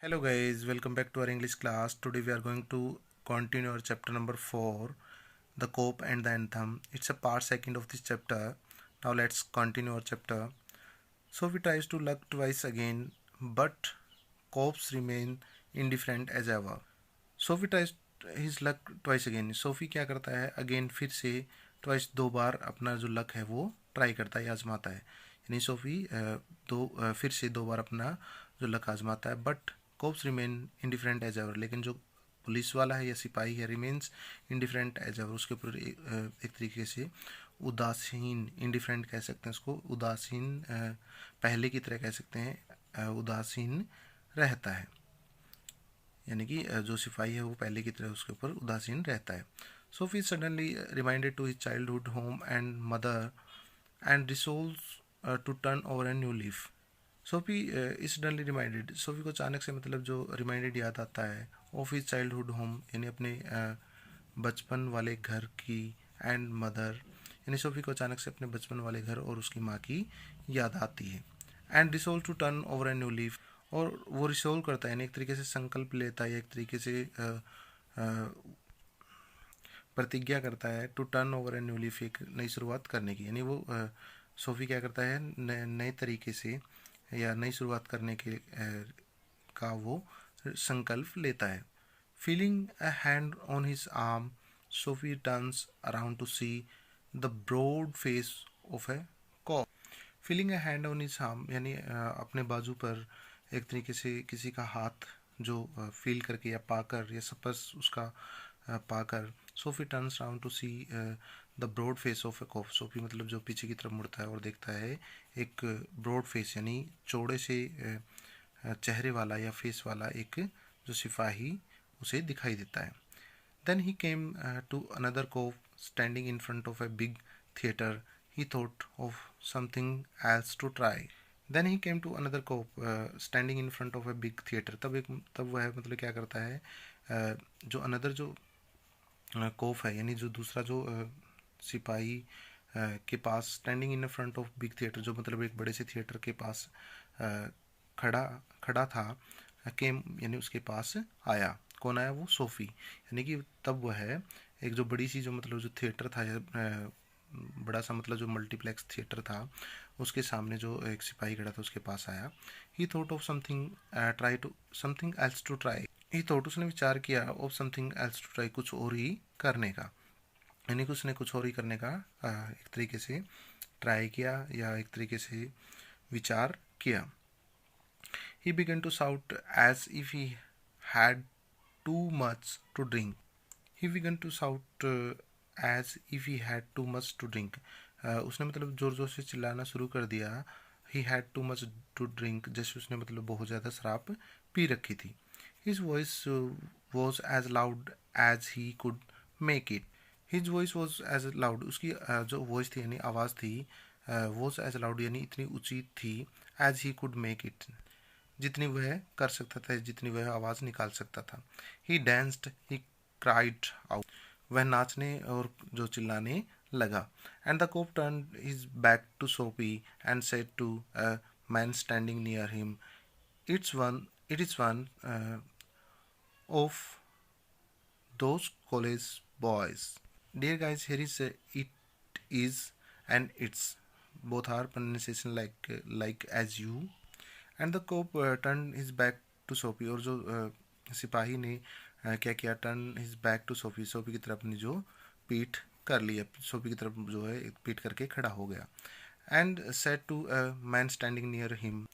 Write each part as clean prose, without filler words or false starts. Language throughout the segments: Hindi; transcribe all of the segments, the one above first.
Hello guys, welcome back to our English class. Today we are going to continue our chapter number 4, the cope and the anthem. It's a part second of this chapter. Now let's continue our chapter. Sophie tries to luck twice again, but copes remain indifferent as ever. Sophie tries his luck twice again. Sophie क्या करता है अगेन फिर से ट्वाइस दो बार अपना जो लक है वो ट्राई करता है आजमाता है यानी सोफी फिर से दो बार अपना जो लक आजमाता है but cops remain indifferent as ever लेकिन जो पुलिस वाला है या सिपाही है रिमेन्स इंडिफरेंट एज एवर उसके ऊपर एक तरीके से उदासीन इंडिफरेंट कह सकते हैं उसको उदासीन पहले की तरह कह सकते हैं उदासीन रहता है यानी कि जो सिपाही है वो पहले की तरह उसके ऊपर उदासीन रहता है Soapy suddenly reminded to his childhood home and mother and resolve to turn over a new leaf Soapy is suddenly reminded Soapy को अचानक से मतलब जो रिमाइंडेड याद आता है ऑफ हिज चाइल्डहुड होम यानी अपने बचपन वाले घर की एंड मदर यानी सोफी को अचानक से अपने बचपन वाले घर और उसकी माँ की याद आती है and resolve to turn over a new leaf और वो रिसोल्व करता है यानी एक तरीके से संकल्प लेता है एक तरीके से प्रतिज्ञा करता है to turn over a new leaf एक नई शुरुआत करने की यानी वो सोफी क्या करता है नए तरीके से या नई शुरुआत करने के का वो संकल्प लेता है feeling a hand on his arm Soapy turns around to see the broad face of a cop feeling a hand on his arm यानी अपने बाजू पर एक तरीके से किसी का हाथ जो फील करके या पाकर या सपस उसका पाकर Soapy turns round to see the broad face of a cop Soapy मतलब जो पीछे की तरफ मुड़ता है और देखता है एक ब्रॉड फेस यानी चौड़े से चेहरे वाला या फेस वाला एक जो सिपाही उसे दिखाई देता है then he came to another cop standing in front of a big theatre he thought of something else to try then he came to another cop standing in front of a big theatre तब वह मतलब क्या करता है जो अनदर जो कोफ है यानी जो दूसरा जो सिपाही के पास standing in front of big theatre जो मतलब एक बड़े से थिएटर के पास खड़ा खड़ा था केम यानी उसके पास आया कौन आया वो सोफ़ी यानी कि तब वह है एक जो बड़ी सी जो मतलब जो थिएटर था बड़ा सा मतलब जो मल्टीप्लेक्स थिएटर था उसके सामने जो एक सिपाही खड़ा था उसके पास आया he thought of something try to something else to try he thought उसने विचार किया of something else to try कुछ और ही करने का यानी कि उसने कुछ और ही करने का एक तरीके से ट्राई किया या एक तरीके से विचार किया he began to shout as if he had too much to drink he began to shout as if he had too much to drink उसने मतलब ज़ोर ज़ोर से चिल्लाना शुरू कर दिया he had too much to drink जैसे उसने मतलब बहुत ज़्यादा शराब पी रखी थी his voice was as loud as he could make it his voice was as loud उसकी जो वॉइस थी यानी आवाज़ थी वॉज एज लाउड यानी इतनी ऊंची थी as he could make it जितनी वह कर सकता था जितनी वह आवाज़ निकाल सकता था he danced he cried out वह नाचने और जो चिल्लाने लगा and the cop turn his back to Sophie and said to a man standing near him it is one of those college boys dear guys here is it is and it's both are pronunciation like as you and the cop turn his back to Sophie और जो सिपाही ने क्या किया turn his back to Sophie Sophie की तरफ अपनी जो पीठ कर लिया सोफी की तरफ जो है पीठ करके खड़ा हो गया and said to a man standing near him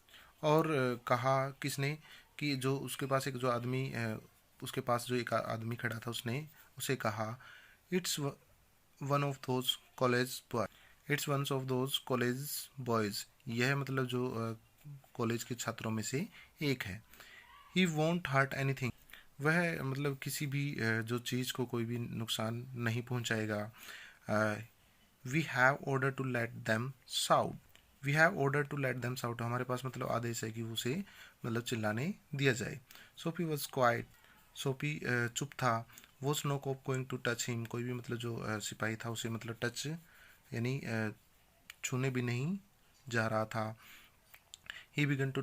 और कहा किसने कि जो उसके पास एक जो आदमी उसके पास जो एक आदमी खड़ा था उसने उसे कहा it's one of those college boy it's one of those college boys यह मतलब जो कॉलेज के छात्रों में से एक है ही वॉन्ट हर्ट एनीथिंग वह मतलब किसी भी जो चीज़ को कोई भी नुकसान नहीं पहुंचाएगा we have order to let them shout we have order to let them shout हमारे पास मतलब आदेश है कि उसे मतलब चिल्लाने दिया जाए सोफी वॉज क्वाइट सोफी चुप था was no cop going to touch him कोई भी मतलब जो सिपाही था उसे मतलब टच यानी छूने भी नहीं जा रहा था he began to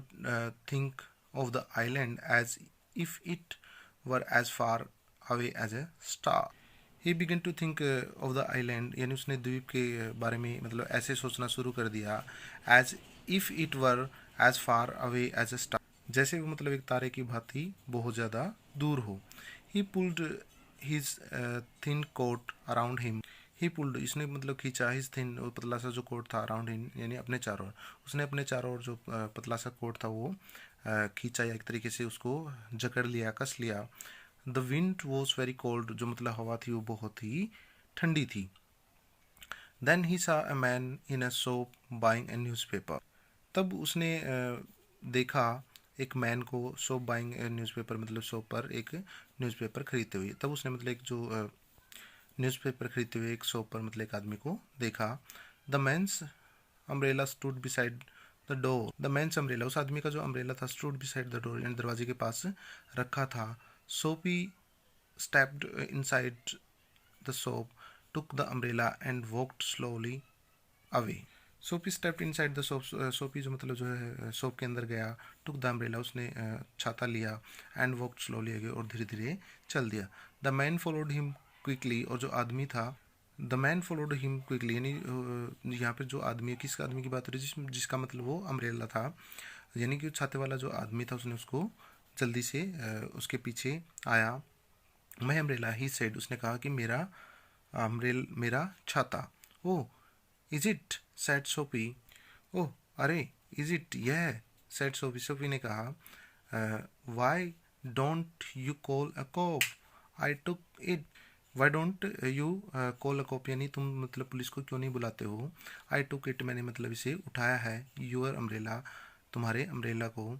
think of the island as if it were as far away as a star. He began to think of the island, यानी उसने द्वीप के बारे में मतलब ऐसे सोचना शुरू कर दिया, as if it were as far away as a star, जैसे वो मतलब एक तारे की भांति बहुत ज़्यादा दूर हो. He pulled his thin coat around him. He pulled, इसने मतलब खींचा his thin, पतला सा जो कोट था around him, यानी अपने चारों ओर. उसने अपने चारों ओर जो पतला सा कोट था वो खींचा या एक तरीके से उसको जकड़ लिया, कस लिया. The wind was very cold, जो मतलब हवा थी वो बहुत ही ठंडी थी. Then he saw a man in a shop buying a newspaper. तब उसने देखा एक मैन को शॉप बाइंग न्यूज़पेपर, मतलब शॉप पर एक न्यूज़पेपर खरीदते हुए. तब उसने मतलब एक जो न्यूज़पेपर खरीदते हुए एक शॉप पर मतलब एक आदमी को देखा. The man's umbrella stood beside the door. The man's umbrella, उस आदमी का जो अम्ब्रेला था, स्टूड बिसाइड द डोर, यानी दरवाजे के पास रखा था. सोपी stepped inside the shop, took the umbrella and walked slowly away. सोपी स्टेप्ड इनसाइड द शॉप, सोपी जो मतलब जो है शॉप के अंदर गया. टुक द अम्ब्रेला, उसने छाता लिया. एंड वॉक्ड स्लोली अवे, और धीरे धीरे चल दिया. The man followed him quickly, और जो आदमी था, the man followed him quickly, यानी यहाँ पे जो आदमी, किस आदमी की बात हो रही है, जिसका मतलब वो अम्ब्रेला था, यानी कि छाते वाला जो आदमी था, उसने उसको जल्दी से उसके पीछे आया. मैं अम्ब्रेला, ही सेड, उसने कहा कि मेरा मेरा छाता. ओ इज इट, सेड सोपी. ओह अरे, इज इट, यह, सेड सोपी. सोपी ने कहा, why don't you call a cop, I took it. Why don't you call a cop, यानी तुम मतलब पुलिस को क्यों नहीं बुलाते हो. आई टुक इट, मैंने मतलब इसे उठाया है. यूअर अम्ब्रेला, तुम्हारे अम्ब्रेला को,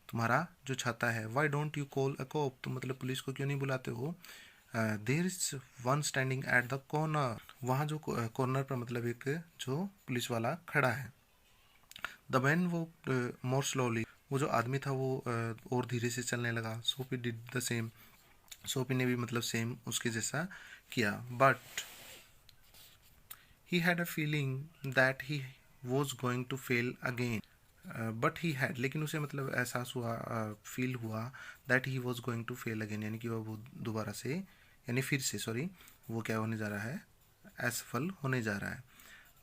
तुम्हारा जो छाता है. Why don't you call a cop, तुम मतलब पुलिस को क्यों नहीं बुलाते हो. There is one standing at the corner, वहाँ जो कॉर्नर पर मतलब एक जो पुलिस वाला खड़ा है. द मैन वो मोर स्लोली, वो जो आदमी था वो और धीरे से चलने लगा. सोपी डिड द सेम, सोपी ने भी मतलब सेम उसके जैसा किया. But he had a feeling that he was going to fail again. But he had, लेकिन उसे मतलब एहसास हुआ, फील हुआ, that he was going to fail again, यानी कि वो दोबारा से, यानी फिर से, सॉरी, वो क्या होने जा रहा है, असफल होने जा रहा है.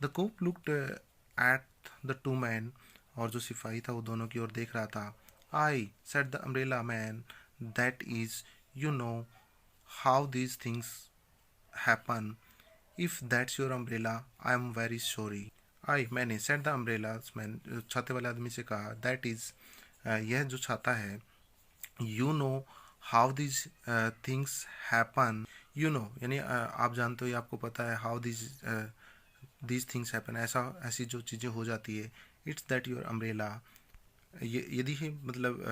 The cop looked at the two man, और जो सिपाही था वो दोनों की ओर देख रहा था. I said the umbrella man, that is, you know how these things happen. If that's your umbrella, I am very sorry. I, मैंने, सेड द अम्ब्रेला मैन, छाते वाले आदमी से कहा, दैट इज, यह जो छाता है, you know how this things happen. You know, यानी आप जानते हो या आपको पता है, हाउ दिस थिंग्स हैपन, ऐसी जो चीज़ें हो जाती है. इट्स दैट योर अम्ब्रेला, यदि है मतलब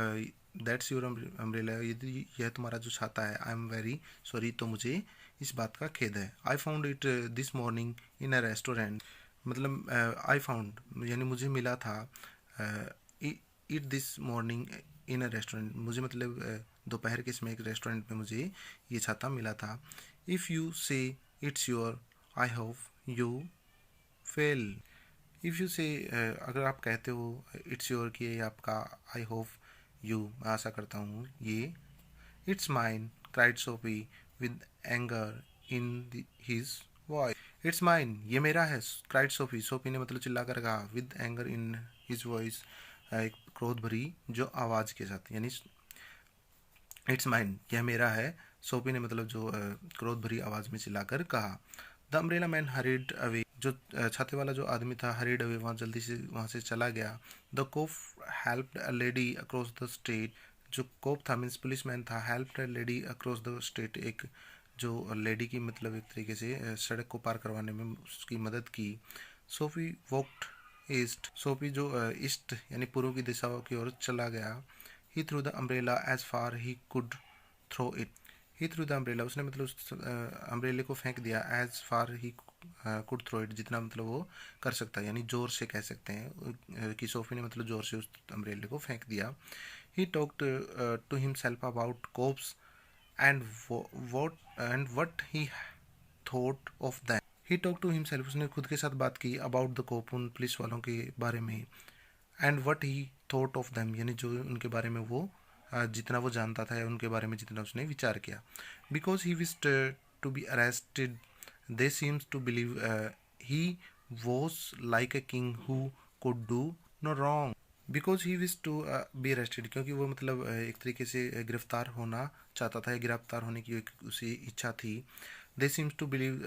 दैट्स योर अम्ब्रेला, यदि यह तुम्हारा जो छाता है. आई एम वेरी सॉरी, तो मुझे इस बात का खेद है. I found it this morning in a restaurant, मतलब आई फाउंड, यानी मुझे मिला था, it this morning in a restaurant, मुझे मतलब दोपहर के समय एक रेस्टोरेंट में मुझे ये छाता मिला था. इफ़ यू से it's your, I hope you fail. If you से, अगर आप कहते हो इट्स योर कि ये आपका, आई होप यू, मैं आशा करता हूँ ये. इट्स माइन, क्राइड सोपी with anger in his voice. It's mine, ये मेरा है, क्राइड सोफी, सोफी ने मतलब चिल्ला कर कहा, with anger in his voice, एक क्रोध भरी जो आवाज़ के साथ, यानी इट्स माइन, यह मेरा है. सोफी ने मतलब जो क्रोध भरी आवाज़ में चिल्लाकर कहा. The umbrella man hurried away, जो छाते वाला जो आदमी था, हरीड अवे, वहाँ जल्दी से वहाँ से चला गया. The cop helped a lady across the street, जो कोप था मीन्स पुलिस मैन था, helped a lady across the street, एक जो लेडी की मतलब एक तरीके से सड़क को पार करवाने में उसकी मदद की. सोफी वॉक्ड ईस्ट, सोफी जो ईस्ट यानी पूर्व की दिशा की ओर चला गया. He threw the umbrella as far he could throw it. He threw the umbrella, उसने मतलब उस अम्ब्रेले को फेंक दिया. As far he could throw it, जितना मतलब वो कर सकता है, यानी जोर से कह सकते हैं कि सोफी ने मतलब जोर से उस अम्ब्रेले को फेंक दिया. He talked to himself about cops and what he thought of them. He talked to himself, उसने खुद के साथ बात की, about the cop, उन पुलिस वालों के बारे में. And what he thought of them, यानी जो उनके बारे में वो जितना वो जानता था या उनके बारे में जितना उसने विचार किया. Because he wished to be arrested they seems to believe he was like a king who could do no wrong. Because he wish to be arrested, क्योंकि वो मतलब एक तरीके से गिरफ्तार होना चाहता था या गिरफ्तार होने की एक उसी इच्छा थी. They seems to believe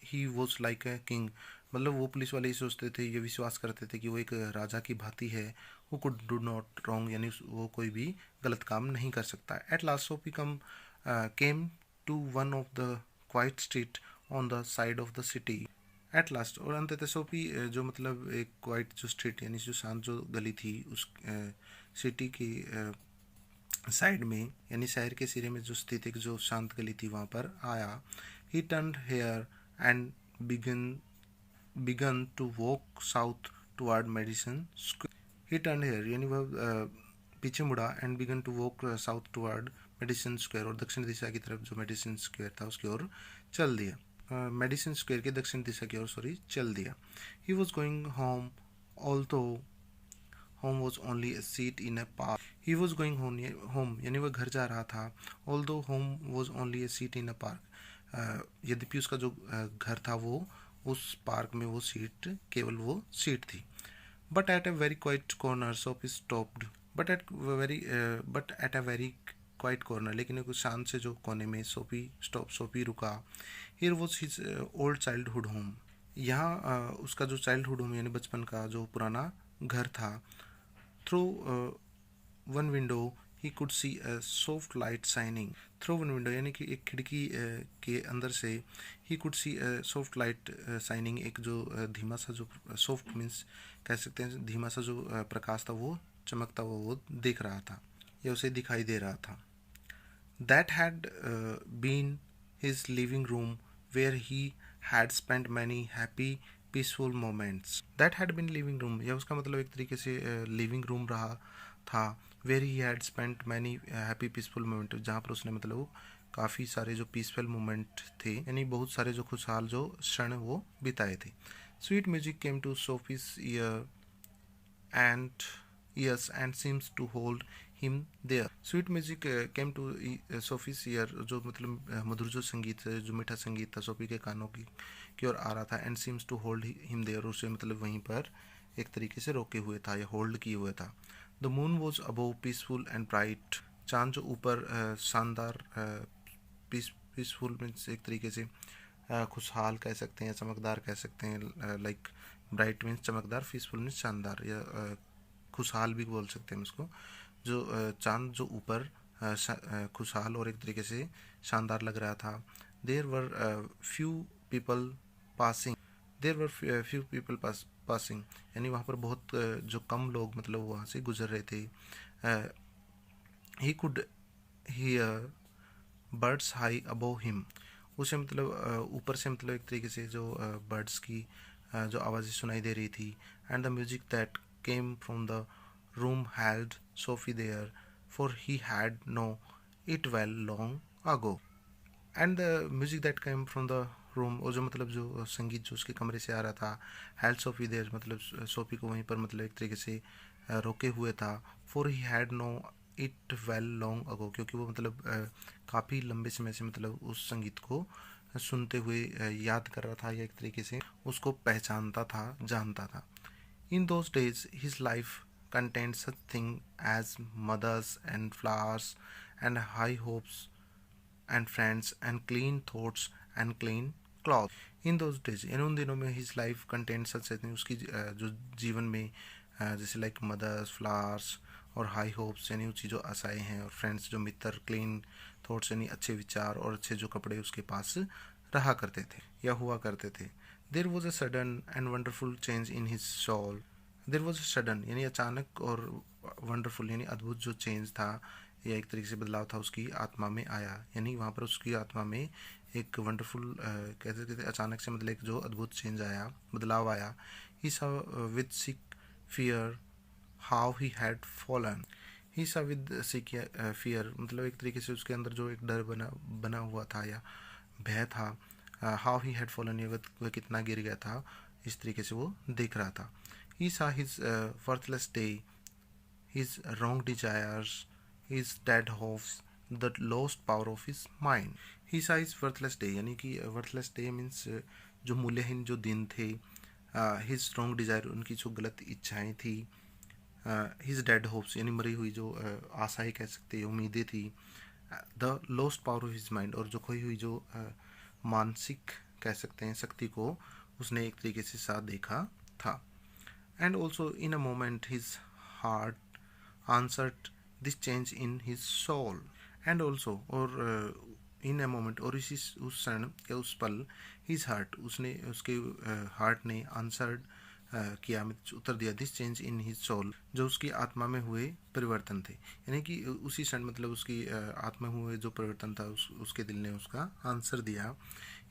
he was like a king, मतलब वो पुलिस वाले ही सोचते थे, ये विश्वास करते थे कि वो एक राजा की भांति है. वो कुड डू नॉट रॉन्ग, यानी वो कोई भी गलत काम नहीं कर सकता. At last Sophie came to one of the quiet street on the side of the city. At last, और अंततः सोफी जो मतलब एक क्वाइट जो स्ट्रीट यानी जो शांत जो गली थी उस सिटी की साइड में यानी शहर के सिरे में जो स्थित एक जो शांत गली थी वहाँ पर आया. He turned here and began to walk south toward Madison Square. He turned here यानी वह पीछे मुड़ा and began to walk south toward Madison Square, और दक्षिण दिशा की तरफ जो मेडिसन स्क्वायर था उसकी ओर चल दिया. मेडिसन स्क्वायर के दक्षिण दिशा की ओर चल दिया. ही was going home although home was only a seat in a park. He was going home यानी वह घर जा रहा था. Although home was only a seat in a park, यद्यपि उसका जो घर था वो उस पार्क में वो सीट केवल वो सीट थी. But at a very quite corner Sophie stopped. But at a very quite corner, लेकिन एक शांत से जो कोने में सोफी रुका. Here was his old childhood home. यहाँ उसका जो चाइल्डहुड होम यानी बचपन का जो पुराना घर था. Through one window he could see a soft light shining. Through one window यानी कि एक खिड़की के अंदर से he could see a soft light shining, एक जो धीमा सा जो सॉफ्ट मीन्स कह सकते हैं धीमा सा जो प्रकाश था वो चमकता हुआ वो देख रहा था या उसे दिखाई दे रहा था. That had been his living room where he had spent many happy peaceful moments. That had been living room, या उसका मतलब एक तरीके से लिविंग रूम रहा था. Where he had spent many happy peaceful moment, जहाँ पर उसने मतलब काफ़ी सारे जो पीसफुल मोमेंट थे यानी बहुत सारे जो खुशहाल जो क्षण वो बिताए थे. Sweet music came to Sophie's ear and ears and seems to hold him there. Sweet music came to Sophie's ear, जो मतलब मधुर जो संगीत जो मीठा संगीत था सोफी के कानों की ओर आ रहा था. and seems to hold him there, उसे मतलब वहीं पर एक तरीके से रोके हुए था या होल्ड किए हुए था. The moon was above peaceful and bright. चांद जो ऊपर शानदार पीसफुल मीन्स एक तरीके से खुशहाल कह सकते हैं, चमकदार कह सकते हैं. लाइक ब्राइट मीन्स चमकदार, पीसफुल मीन्स शानदार या खुशहाल भी बोल सकते हैं उसको. जो चांद जो ऊपर खुशहाल और एक तरीके से शानदार लग रहा था. There were few people passing. There were few people passing यानी वहाँ पर बहुत जो कम लोग मतलब वहाँ से गुजर रहे थे. He could hear birds high above him. उसे मतलब ऊपर से मतलब एक तरीके से जो बर्ड्स की जो आवाज़ें सुनाई दे रही थी. And the music that came from the room held Sophie there for he had know it well long ago. And the music that came from the room, और जो मतलब जो संगीत जो उसके कमरे से आ रहा था. हेल्ड सोफी देयर मतलब सोफी को वहीं पर मतलब एक तरीके से रोके हुए था. For he had know it well long ago, क्योंकि वो मतलब काफ़ी लंबे समय से मतलब उस संगीत को सुनते हुए याद कर रहा था या एक तरीके से उसको पहचानता था, जानता था. In those days his life content such thing as mothers and flowers and high hopes and friends and clean thoughts and clean cloth. In those days यानी उन दिनों में his life content such thing, उसकी जो जीवन में जैसे लाइक मदर्स, फ्लावर्स और हाई होप्स यानी ऊँची जो आशाएं हैं, और फ्रेंड्स जो मित्र, क्लीन थॉट्स यानी अच्छे विचार और अच्छे जो कपड़े उसके पास रहा करते थे या हुआ करते थे. There was a sudden and wonderful change in his soul. There was a sudden यानी अचानक और वंडरफुल यानी अद्भुत जो चेंज था या एक तरीके से बदलाव था उसकी आत्मा में आया. यानी वहाँ पर उसकी आत्मा में एक वंडरफुल कहते थे अचानक से मतलब एक जो अद्भुत चेंज आया, बदलाव आया. He saw with sick fear how he had fallen. He saw with sick fear मतलब एक तरीके से उसके अंदर जो एक डर बना हुआ था या भय था. हाउ ही हैड फॉलन वह कितना गिर गया था, इस तरीके से वो देख रहा था. He saw his worthless day, his wrong desires, his dead hopes, the lost power of his mind. He says worthless day, यानी कि worthless day means जो मूल्यहीन जो दिन थे, his wrong desire, उनकी जो गलत इच्छाएं थी, his dead hopes यानी मरी हुई जो आशाएं कह सकते हैं, उम्मीदें थी, the lost power of his mind, और जो खोई हुई जो मानसिक कह सकते हैं शक्ति को उसने एक तरीके से साथ देखा था. And also in a moment his heart answered this change in his soul. And also और in a moment, और इसी उस क्षण या उस पल his heart, उसने उसके हार्ट ने answered किया, उत्तर दिया, this change in his soul, जो उसकी आत्मा में हुए परिवर्तन थे. यानी कि उसी क्षण मतलब उसकी आत्मा में हुए जो परिवर्तन था उसके दिल ने उसका आंसर दिया.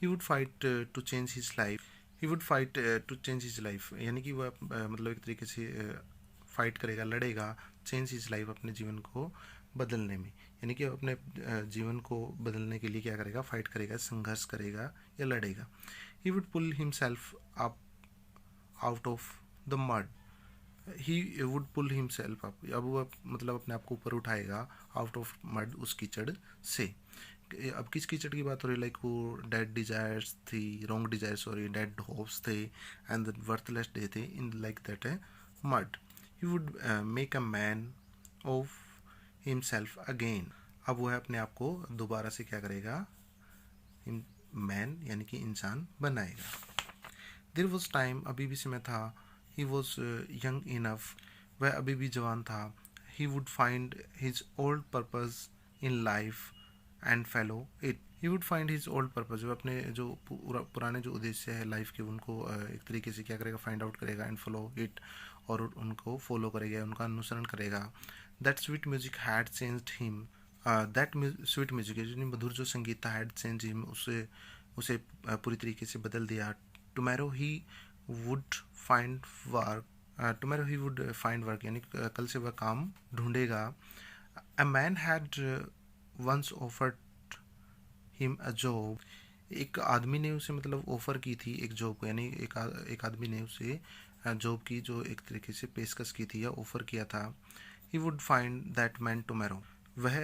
He would fight to change his life, he would fight to change his life, यानी कि वह मतलब एक तरीके से फाइट करेगा, लड़ेगा, चेंज हिज लाइफ, अपने जीवन को बदलने में. यानी कि अपने जीवन को बदलने के लिए क्या करेगा, फाइट करेगा, संघर्ष करेगा या लड़ेगा. He would pull himself up out of the mud, he would pull himself up, अब वह मतलब अपने आप को ऊपर उठाएगा, आउट ऑफ मड, उस कीचड़ से. अब किस कीचड़ की बात हो रही है, लाइक वो डेड डिजायर्स थी, wrong desires, sorry, dead hopes थे एंड वर्थलेस डे थे, इन लाइक दैट है mud. He would make a man of himself again, अब वह अपने आप को दोबारा से क्या करेगा, मैन यानी कि इंसान बनाएगा. देयर वॉज टाइम, अभी भी समय था, ही वॉज यंग इनफ, वह अभी भी जवान था. ही would find his old purpose in life and follow it, he would find his old purpose, वह अपने जो पुराने जो उद्देश्य है लाइफ के उनको एक तरीके से क्या करेगा, फाइंड आउट करेगा, एंड फॉलो इट, और उनको फॉलो करेगा, उनका अनुसरण करेगा. That sweet music had changed him, that sweet music, मधुर जो संगीत था, हैड चेंज हिम, उसे पूरी तरीके से बदल दिया. Tomorrow he would find work, tomorrow he would find work, यानी कल से वह काम ढूंढेगा. A man had once offered him a job, एक आदमी ने उसे मतलब ऑफर की थी एक जॉब को, यानी एक आदमी ने उसे जॉब की जो एक तरीके से पेशकश की थी या ऑफर किया था. ही would find that man tomorrow, वह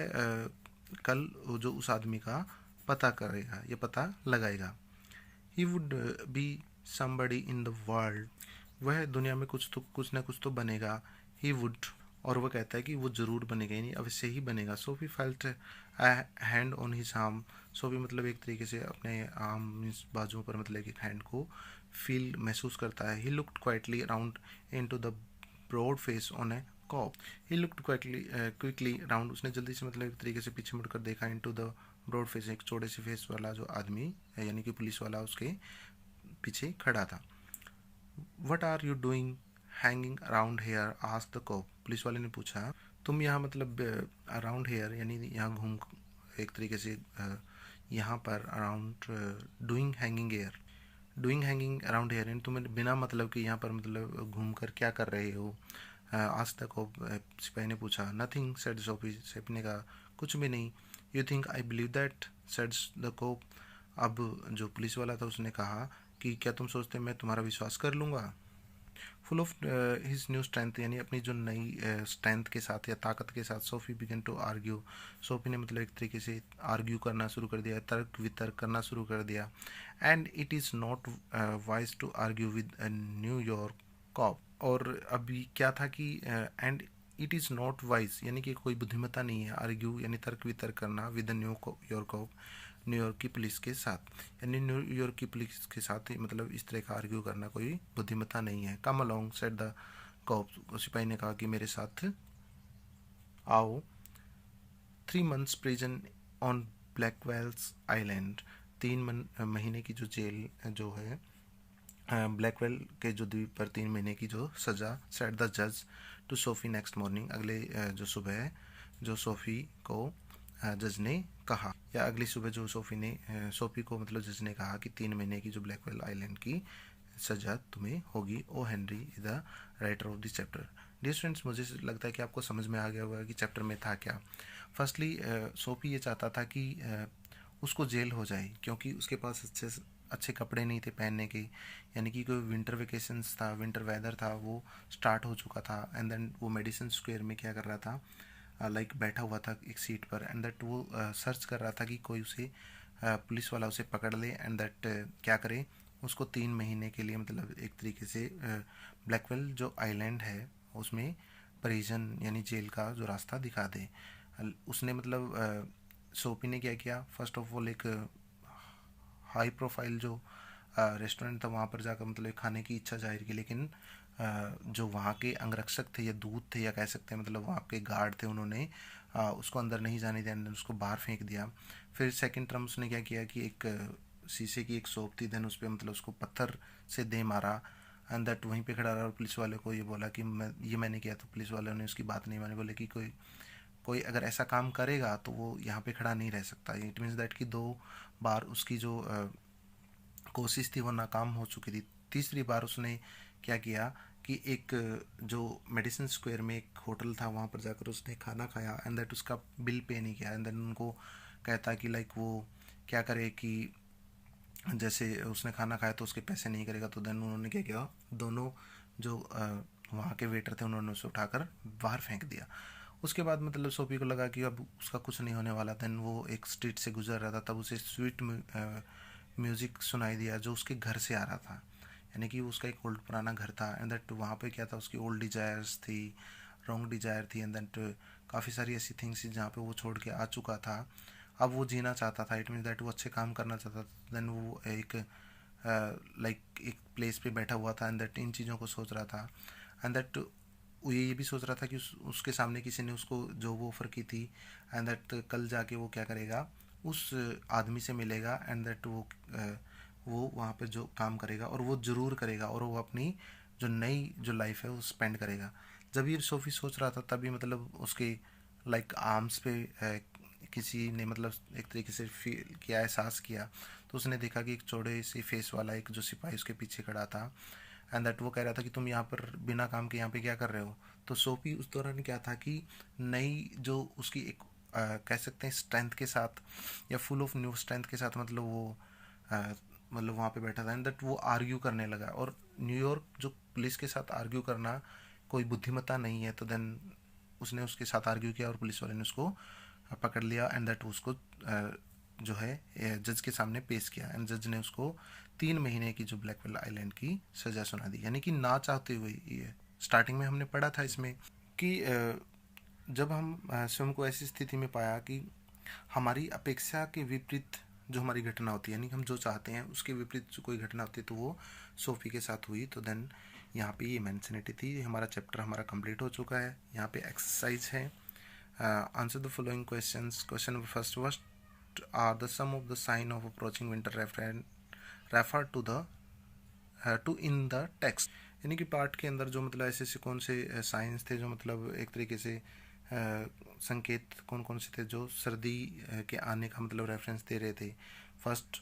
कल जो उस आदमी का पता करेगा या पता लगाएगा. He would be somebody in the world, वह दुनिया में कुछ ना कुछ तो बनेगा. ही वुड, और वह कहता है कि वो जरूर बनेगा, यानी अवश्य ही बनेगा. Sophie felt hand on his arm, Sophie मतलब एक तरीके से अपने आर्म बाजुओं पर मतलब एक हैंड को फील महसूस करता है. He looked quietly around into the broad face on a cop, he looked quickly around, उसने जल्दी से मतलब एक तरीके से पीछे मुड़कर देखा, इनटू द ब्रॉड फेस, एक चौड़े से फेस वाला जो आदमी है यानी कि पुलिस वाला उसके पीछे खड़ा था. What are you doing hanging around here, asked the cop, police वाले ने पूछा तुम यहाँ मतलब अराउंड हेयर यानी यहाँ घूम, एक तरीके से यहाँ पर around, doing hanging here, doing hanging around here, यानी तुम बिना मतलब कि यहाँ पर मतलब घूम कर क्या कर रहे हो. आस्क्ड द कॉप, सिपाही ने पूछा. नथिंग सेड सोफी, सिपाही ने कहा कुछ भी नहीं. You think I believe that, said the cop, अब जो पुलिस वाला था उसने कहा कि क्या तुम सोचते मैं तुम्हारा विश्वास कर लूँगा. Full of his new strength, यानी अपनी जो नई स्ट्रेंथ के साथ या ताकत के साथ, Sophie began to argue, Sophie ने मतलब एक तरीके से आर्ग्यू करना शुरू कर दिया, तर्क वितर्क करना शुरू कर दिया. And it is not wise to argue with New York cop, और अभी क्या था कि and it is not wise, यानी कि कोई बुद्धिमत्ता नहीं है, आर्ग्यू यानी तर्क वितर्क करना विद न्यूयॉर्क कॉप, न्यूयॉर्क की पुलिस के साथ, यानी न्यूयॉर्क की पुलिस के साथ मतलब इस तरह का आर्ग्यू करना कोई बुद्धिमत्ता नहीं है. Come along said the cop, सिपाही ने कहा कि मेरे साथ आओ. 3 months prison on Blackwell's Island, 3 महीने की जो जेल जो है ब्लैकवेल के जो द्वीप पर 3 महीने की जो सज़ा, सेड द जज टू सोफी नेक्स्ट मॉर्निंग, अगले जो सुबह जो सोफी को जज ने कहा, या अगली सुबह जो सोफी को मतलब जज ने कहा कि 3 महीने की जो ब्लैकवेल आइलैंड की सजा तुम्हें होगी. O Henry the writer of this chapter. Dear students, मुझे लगता है कि आपको समझ में आ गया होगा कि चैप्टर में था क्या. फर्स्टली सोफी ये चाहता था कि उसको जेल हो जाए, क्योंकि उसके पास अच्छे कपड़े नहीं थे पहनने के, यानी कि कोई विंटर वेकेशंस था, विंटर वेदर था, वो स्टार्ट हो चुका था. एंड देन वो मेडिसन स्क्वायर में क्या कर रहा था, लाइक बैठा हुआ था एक सीट पर, एंड दैट वो सर्च कर रहा था कि कोई उसे पुलिस वाला उसे पकड़ ले, एंड दैट क्या करे, उसको 3 महीने के लिए मतलब एक तरीके से ब्लैकवेल जो आइलैंड है उसमें प्रिजन यानी जेल का जो रास्ता दिखा दे। उसने मतलब सोपी ने क्या किया, फर्स्ट ऑफ ऑल एक हाई प्रोफाइल जो रेस्टोरेंट था वहाँ पर जाकर मतलब खाने की इच्छा जाहिर की, लेकिन जो वहाँ के अंगरक्षक थे या दूत थे या कह सकते हैं मतलब वहाँ के गार्ड थे, उन्होंने उसको अंदर नहीं जाने दिया, उसको बाहर फेंक दिया। फिर सेकंड टर्म उसने क्या किया कि एक शीशे की एक शॉप थी, देन उस पर मतलब उसको पत्थर से दे मारा, एंड दैट वहीं पे खड़ा रहा और पुलिस वाले को ये बोला कि मैंने किया। तो पुलिस वालों ने उसकी बात नहीं मानी, बोले कि कोई कोई अगर ऐसा काम करेगा तो वो यहाँ पे खड़ा नहीं रह सकता। इट मीन्स दैट कि 2 बार उसकी जो कोशिश थी वो नाकाम हो चुकी थी। तीसरी बार उसने क्या किया कि एक जो मेडिसिन स्क्वायर में एक होटल था वहाँ पर जाकर उसने खाना खाया, एंड दैट उसका बिल पे नहीं किया, एंड देन उनको कहता कि लाइक वो क्या करे कि जैसे उसने खाना खाया तो उसके पैसे नहीं करेगा। तो देन उन्होंने क्या किया, दोनों जो वहाँ के वेटर थे उन्होंने उसे उठाकर बाहर फेंक दिया। उसके बाद मतलब सोफी को लगा कि अब उसका कुछ नहीं होने वाला। देन वो एक स्ट्रीट से गुजर रहा था, तब उसे स्वीट म्यूज़िक सुनाई दिया जो उसके घर से आ रहा था, यानी कि उसका एक ओल्ड पुराना घर था, एंड दैट वहाँ पे क्या था, उसकी ओल्ड डिजायर्स थी, रॉन्ग डिजायर थी, एंड दैट काफ़ी सारी ऐसी थिंग्स जहाँ पे वो छोड़ के आ चुका था। अब वो जीना चाहता था, इट मीन दैट वो अच्छे काम करना चाहता था। देन वो एक लाइक एक प्लेस पे बैठा हुआ था, एंड दैट इन चीज़ों को सोच रहा था, एंड दैट वो ये भी सोच रहा था कि उसके सामने किसी ने उसको जो वो ऑफ़र की थी, एंड दैट कल जाके वो क्या करेगा, उस आदमी से मिलेगा, एंड दैट वो वहाँ पे जो काम करेगा और वो ज़रूर करेगा, और वो अपनी जो नई जो लाइफ है वो स्पेंड करेगा। जब ये सोफ़ी सोच रहा था तभी मतलब उसके लाइक आर्म्स पे किसी ने मतलब एक तरीके से फील किया, एहसास किया। तो उसने देखा कि एक चौड़े से फेस वाला एक जो सिपाही उसके पीछे खड़ा था, एंड दैट वो कह रहा था कि तुम यहाँ पर बिना काम के यहाँ पे क्या कर रहे हो। तो सोफी उस दौरान क्या था कि नई जो उसकी एक कह सकते हैं स्ट्रेंथ के साथ या फुल ऑफ न्यू स्ट्रेंथ के साथ मतलब वो मतलब वहाँ पे बैठा था, एंड दैट वो आर्ग्यू करने लगा। और न्यूयॉर्क जो पुलिस के साथ आर्ग्यू करना कोई बुद्धिमत्ता नहीं है। तो देन उसने उसके साथ आर्ग्यू किया और पुलिस वाले ने उसको पकड़ लिया, एंड दैट उसको जो है जज के सामने पेश किया, एंड जज ने उसको 3 महीने की जो ब्लैकवेल आइलैंड की सज़ा सुना दी। यानी कि ना चाहते हुए ये स्टार्टिंग में हमने पढ़ा था इसमें कि जब हम स्वयं को ऐसी स्थिति में पाया कि हमारी अपेक्षा के विपरीत जो हमारी घटना होती है, यानी हम जो चाहते हैं उसके विपरीत जो कोई घटना होती है, तो वो सोफी के साथ हुई। तो देन यहाँ पे ये मैंसनिटी थी। हमारा चैप्टर हमारा कंप्लीट हो चुका है। यहाँ पे एक्सरसाइज है, answer the following questions. Question number first, what are the some of the sign of approaching winter refer to in the text. यानी कि पाठ के अंदर जो मतलब ऐसे ऐसे कौन से साइंस थे जो मतलब एक तरीके से संकेत कौन कौन से थे जो सर्दी के आने का मतलब रेफरेंस दे रहे थे। फर्स्ट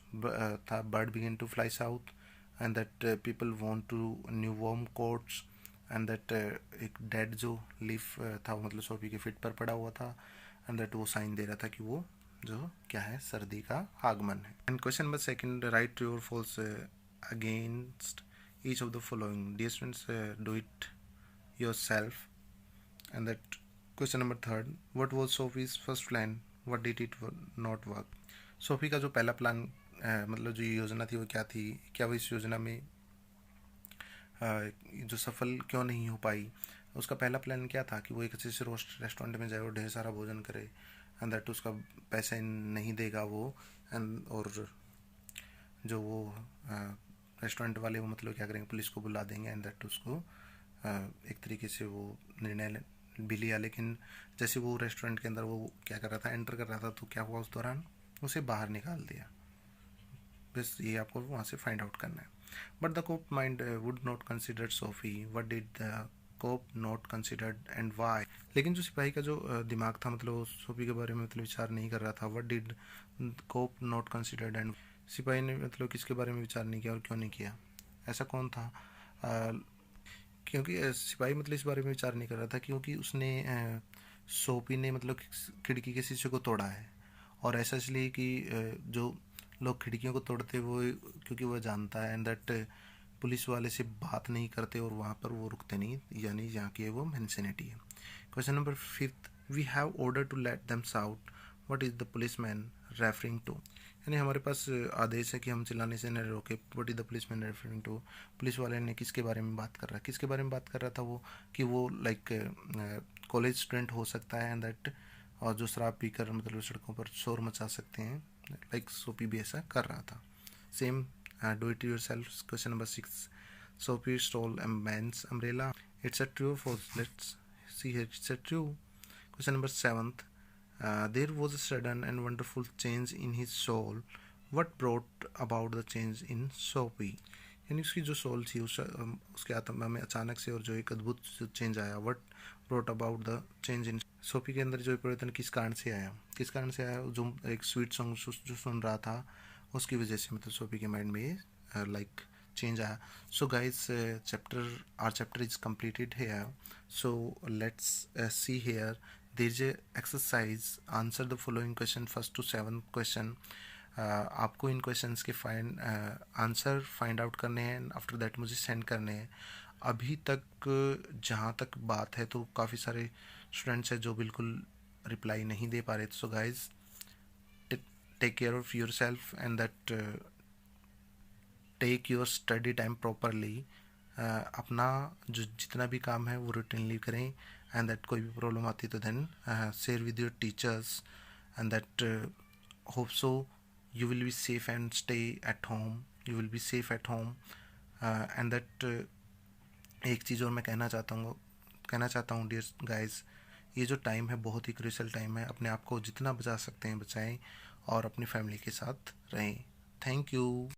था bird begin to fly south, and that people want to new warm coats, and that एक डेड जो लीफ था वो मतलब सोफी के फिट पर पड़ा हुआ था, एंड दैट वो साइन दे रहा था कि वो जो क्या है सर्दी का आगमन है। And question number second, right true और false against each of the following. Dear students, do it yourself. And that question number third, what was Sophie's first plan? What did it not work? Sophie का जो पहला प्लान मतलब जो योजना थी वो क्या थी, क्या वो इस योजना में जो सफल क्यों नहीं हो पाई। उसका पहला प्लान क्या था कि वो एक अच्छे से रेस्टोरेंट में जाए और ढेर सारा भोजन करे, एंड दैट उसका पैसे नहीं देगा वो, एंड और जो वो रेस्टोरेंट वाले वो मतलब क्या करेंगे, पुलिस को बुला देंगे, एंड दैट उसको एक तरीके से वो निर्णय भी लिया। लेकिन जैसे वो रेस्टोरेंट के अंदर वो क्या कर रहा था, एंटर कर रहा था, तो क्या हुआ उस दौरान उसे बाहर निकाल दिया। बस ये आपको वहाँ से फाइंड आउट करना है। But the cop mind would not consider Sophie, what did the cop not considered and why. लेकिन जो सिपाही का जो दिमाग था मतलब सोफी के बारे में मतलब विचार नहीं कर रहा था। What did cop not considered and, सिपाही ने मतलब किसके बारे में विचार नहीं किया और क्यों नहीं किया, ऐसा कौन था। क्योंकि सिपाही मतलब इस बारे में विचार नहीं कर रहा था क्योंकि उसने सोफी ने मतलब खिड़की के शीशे को तोड़ा है, और ऐसा इसलिए कि जो लोग खिड़कियों को तोड़ते वो क्योंकि वह जानता है एंड दैट पुलिस वाले से बात नहीं करते और वहाँ पर वो रुकते नहीं, यानी यहाँ की वो मैंसनिटी है। Question number fifth, we have order to let them shout, what is the policeman referring to. यानी हमारे पास आदेश है कि हम चिल्लाने से न रोके, what is the policeman referring to. Police वाले ने किसके बारे में बात कर रहा है, किसके बारे में बात कर रहा था वो, कि वो लाइक कॉलेज स्टूडेंट हो सकता है एंड दैट, और जो शराब पीकर मतलब सड़कों पर शोर मचा सकते हैं, लाइक सोपी भी ऐसा कर रहा था। Same do it yourself. Question number 6, Sophie stole a man's umbrella. It's a true or false? Let's see here. It's a true. Question number 7th. There was a sudden and wonderful change in his soul. What brought about the change in Sophie? यानी उसकी जो सोल थी उसके आत्मा में अचानक से और जो एक अद्भुत चेंज आया। What brought about the change in Sophie के अंदर जो परिवर्तन किस कारण से आया, किस कारण से आया, जो एक स्वीट सॉन्ग जो सुन रहा था उसकी वजह से, मतलब सोफी के माइंड में लाइक change आया। So guys, our chapter is completed here, so let's see here. There is a exercise, answer the following question, first to 7th question. आपको इन क्वेश्चंस के आंसर फाइंड आउट करने हैं, आफ्टर दैट मुझे सेंड करने हैं। अभी तक जहाँ तक बात है तो काफ़ी सारे स्टूडेंट्स हैं जो बिल्कुल रिप्लाई नहीं दे पा रहे। So guys, take care of yourself and that take your study time properly. अपना जो जितना भी काम है वो रूटीनली करें, एंड दैट कोई भी प्रॉब्लम आती है तो then share with your teachers, and that hope so you will be safe and stay at home, you will be safe at home, and that एक चीज़ और मैं कहना चाहता हूँ डियर गाइस, ये जो टाइम है बहुत ही क्रूशियल टाइम है। अपने आप को जितना बचा सकते हैं बचाएं और अपनी फैमिली के साथ रहें। Thank you.